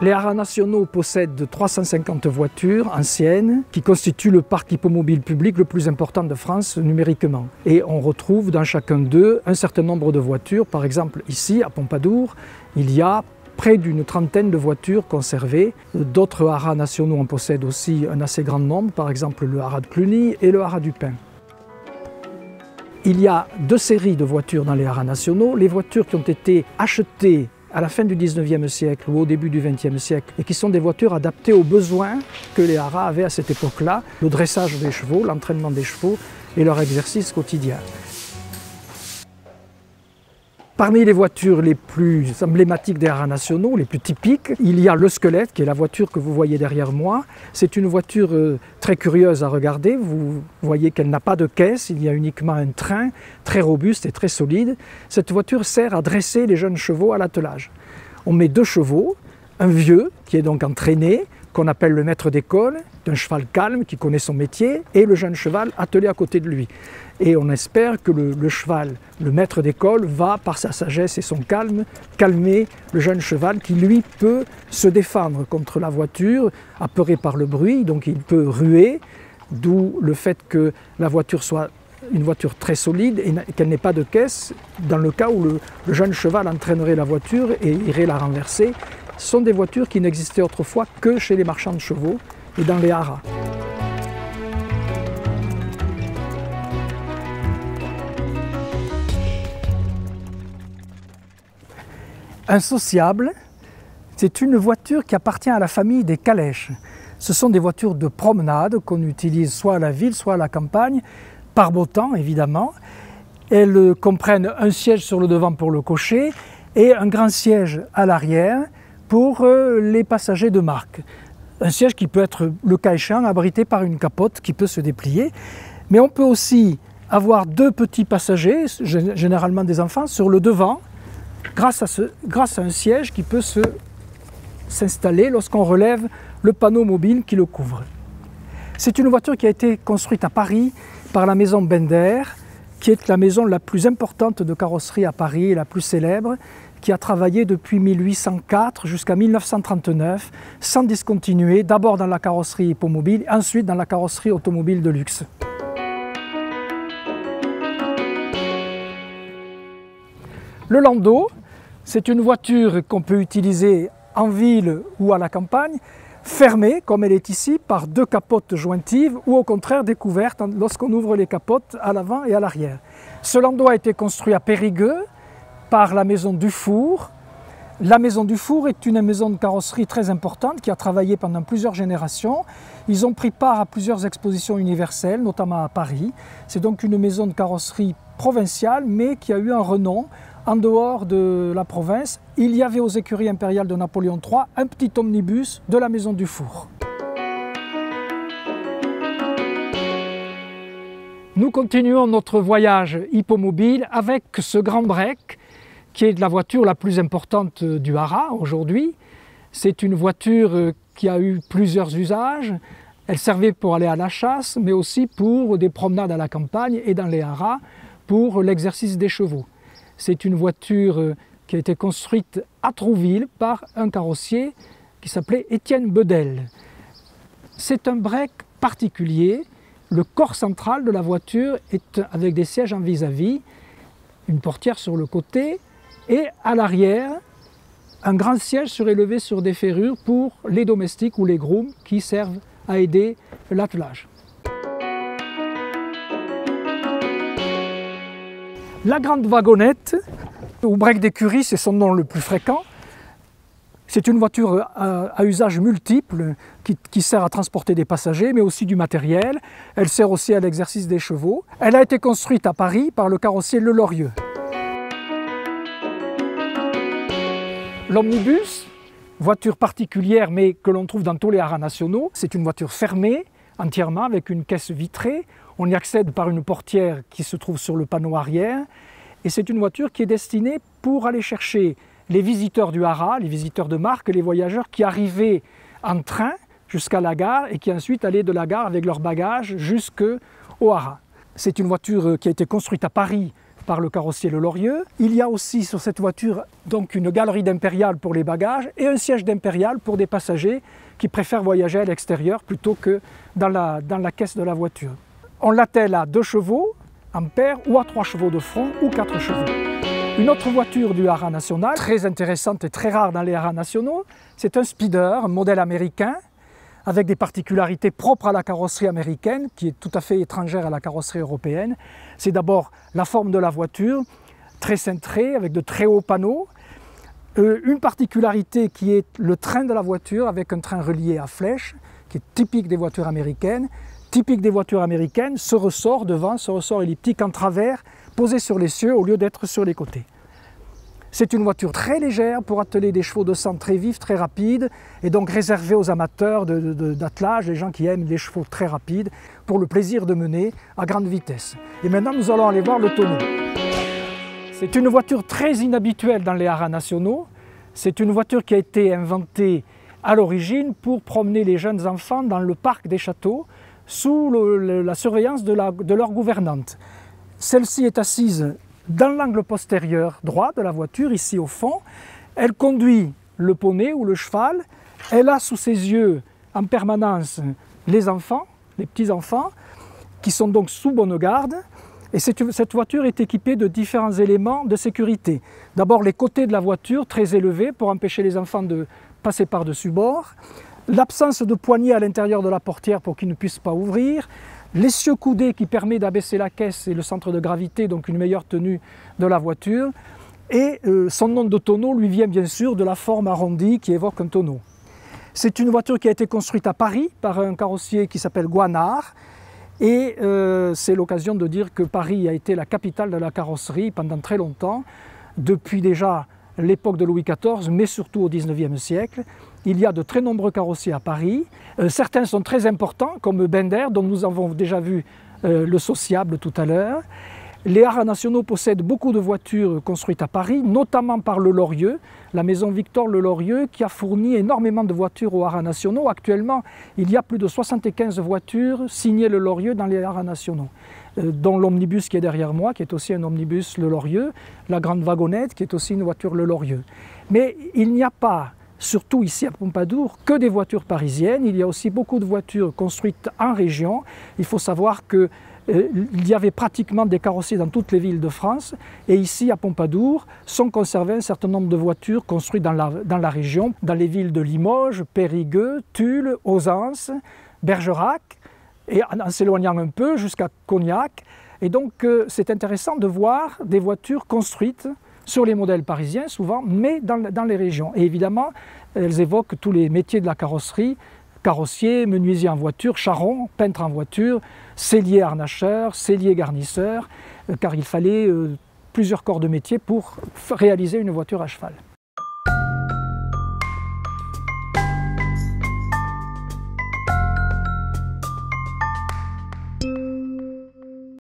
Les haras nationaux possèdent 350 voitures anciennes qui constituent le parc hippomobile public le plus important de France numériquement. Et on retrouve dans chacun d'eux un certain nombre de voitures. Par exemple, ici, à Pompadour, il y a près d'une trentaine de voitures conservées. D'autres haras nationaux en possèdent aussi un assez grand nombre, par exemple le haras de Cluny et le haras du Pin. Il y a deux séries de voitures dans les haras nationaux. Les voitures qui ont été achetées à la fin du 19e siècle ou au début du 20e siècle et qui sont des voitures adaptées aux besoins que les haras avaient à cette époque-là, le dressage des chevaux, l'entraînement des chevaux et leur exercice quotidien. Parmi les voitures les plus emblématiques des haras nationaux, les plus typiques, il y a le Squelette, qui est la voiture que vous voyez derrière moi. C'est une voiture très curieuse à regarder. Vous voyez qu'elle n'a pas de caisse, il y a uniquement un train très robuste et très solide. Cette voiture sert à dresser les jeunes chevaux à l'attelage. On met deux chevaux, un vieux qui est donc entraîné, qu'on appelle le maître d'école, d'un cheval calme qui connaît son métier, et le jeune cheval attelé à côté de lui. Et on espère que le cheval, le maître d'école, va, par sa sagesse et son calme, calmer le jeune cheval qui, lui, peut se défendre contre la voiture, apeuré par le bruit, donc il peut ruer, d'où le fait que la voiture soit une voiture très solide et qu'elle n'ait pas de caisse, dans le cas où le jeune cheval entraînerait la voiture et irait la renverser. Ce sont des voitures qui n'existaient autrefois que chez les marchands de chevaux et dans les haras. Un sociable, c'est une voiture qui appartient à la famille des calèches. Ce sont des voitures de promenade qu'on utilise soit à la ville, soit à la campagne, par beau temps évidemment. Elles comprennent un siège sur le devant pour le cocher et un grand siège à l'arrière pour les passagers de marque. Un siège qui peut être, le cas échéant, abrité par une capote qui peut se déplier. Mais on peut aussi avoir deux petits passagers, généralement des enfants, sur le devant, grâce à un siège qui peut s'installer lorsqu'on relève le panneau mobile qui le couvre. C'est une voiture qui a été construite à Paris par la maison Bender, qui est la maison la plus importante de carrosserie à Paris et la plus célèbre, qui a travaillé depuis 1804 jusqu'à 1939, sans discontinuer, d'abord dans la carrosserie hippomobile, ensuite dans la carrosserie automobile de luxe. Le landau, c'est une voiture qu'on peut utiliser en ville ou à la campagne, fermée, comme elle est ici, par deux capotes jointives ou au contraire découvertes lorsqu'on ouvre les capotes à l'avant et à l'arrière. Ce landau a été construit à Périgueux par la maison Dufour. La maison Dufour est une maison de carrosserie très importante qui a travaillé pendant plusieurs générations. Ils ont pris part à plusieurs expositions universelles, notamment à Paris. C'est donc une maison de carrosserie provinciale, mais qui a eu un renom en dehors de la province. Il y avait aux écuries impériales de Napoléon III un petit omnibus de la maison Dufour. Nous continuons notre voyage hippomobile avec ce grand break qui est la voiture la plus importante du haras aujourd'hui. C'est une voiture qui a eu plusieurs usages. Elle servait pour aller à la chasse, mais aussi pour des promenades à la campagne et dans les haras pour l'exercice des chevaux. C'est une voiture qui a été construite à Trouville par un carrossier qui s'appelait Étienne Bedel. C'est un break particulier. Le corps central de la voiture est avec des sièges en vis-à-vis, une portière sur le côté et à l'arrière, un grand siège surélevé sur des ferrures pour les domestiques ou les grooms qui servent à aider l'attelage. La grande wagonnette, ou break d'écurie, c'est son nom le plus fréquent. C'est une voiture à usage multiple qui sert à transporter des passagers, mais aussi du matériel. Elle sert aussi à l'exercice des chevaux. Elle a été construite à Paris par le carrossier Le Lorieux. L'omnibus, voiture particulière, mais que l'on trouve dans tous les haras nationaux, c'est une voiture fermée entièrement avec une caisse vitrée. On y accède par une portière qui se trouve sur le panneau arrière. Et c'est une voiture qui est destinée pour aller chercher les visiteurs du haras, les visiteurs de marque, les voyageurs qui arrivaient en train jusqu'à la gare et qui ensuite allaient de la gare avec leurs bagages jusqu'au haras. C'est une voiture qui a été construite à Paris par le carrossier Le Lorieux. Il y a aussi sur cette voiture donc une galerie d'impérial pour les bagages et un siège d'impérial pour des passagers qui préfèrent voyager à l'extérieur plutôt que dans la caisse de la voiture. On l'attelle à 2 chevaux ampères ou à 3 chevaux de front ou 4 chevaux. Une autre voiture du haras national, très intéressante et très rare dans les haras nationaux, c'est un speeder, un modèle américain, avec des particularités propres à la carrosserie américaine, qui est tout à fait étrangère à la carrosserie européenne. C'est d'abord la forme de la voiture, très cintrée, avec de très hauts panneaux. Une particularité qui est le train de la voiture, avec un train relié à flèche, qui est typique des voitures américaines. Typique des voitures américaines, ce ressort devant, ce ressort elliptique en travers, posé sur les cieux au lieu d'être sur les côtés. C'est une voiture très légère pour atteler des chevaux de sang très vifs, très rapides, et donc réservée aux amateurs d'attelage, les gens qui aiment les chevaux très rapides, pour le plaisir de mener à grande vitesse. Et maintenant, nous allons aller voir le tonneau. C'est une voiture très inhabituelle dans les haras nationaux. C'est une voiture qui a été inventée à l'origine pour promener les jeunes enfants dans le parc des châteaux, sous la surveillance de leur gouvernante. Celle-ci est assise dans l'angle postérieur droit de la voiture, ici au fond. Elle conduit le poney ou le cheval. Elle a sous ses yeux en permanence les enfants, les petits-enfants, qui sont donc sous bonne garde. Et cette voiture est équipée de différents éléments de sécurité. D'abord les côtés de la voiture très élevés pour empêcher les enfants de passer par-dessus bord. L'absence de poignée à l'intérieur de la portière pour qu'ils ne puissent pas ouvrir. L'essieu coudé qui permet d'abaisser la caisse et le centre de gravité, donc une meilleure tenue de la voiture. Et son nom de tonneau lui vient bien sûr de la forme arrondie qui évoque un tonneau. C'est une voiture qui a été construite à Paris par un carrossier qui s'appelle Guanard. Et c'est l'occasion de dire que Paris a été la capitale de la carrosserie pendant très longtemps, depuis déjà l'époque de Louis XIV, mais surtout au XIXe siècle. Il y a de très nombreux carrossiers à Paris. Certains sont très importants, comme Bender, dont nous avons déjà vu le sociable tout à l'heure. Les haras nationaux possèdent beaucoup de voitures construites à Paris, notamment par Le Lorieux, la maison Victor Le Lorieux, qui a fourni énormément de voitures aux haras nationaux. Actuellement, il y a plus de 75 voitures signées Le Lorieux dans les haras nationaux, dont l'omnibus qui est derrière moi, qui est aussi un omnibus Le Lorieux, la grande wagonnette, qui est aussi une voiture Le Lorieux. Mais il n'y a pas, surtout ici à Pompadour, que des voitures parisiennes. Il y a aussi beaucoup de voitures construites en région. Il faut savoir que il y avait pratiquement des carrossiers dans toutes les villes de France, et ici à Pompadour sont conservées un certain nombre de voitures construites dans la région, dans les villes de Limoges, Périgueux, Tulle, Ausence, Bergerac, et en s'éloignant un peu jusqu'à Cognac. Et donc c'est intéressant de voir des voitures construites sur les modèles parisiens souvent, mais dans les régions. Et évidemment, elles évoquent tous les métiers de la carrosserie, carrossier, menuisier en voiture, charron, peintre en voiture, sellier harnacheur, sellier garnisseur, car il fallait plusieurs corps de métier pour réaliser une voiture à cheval.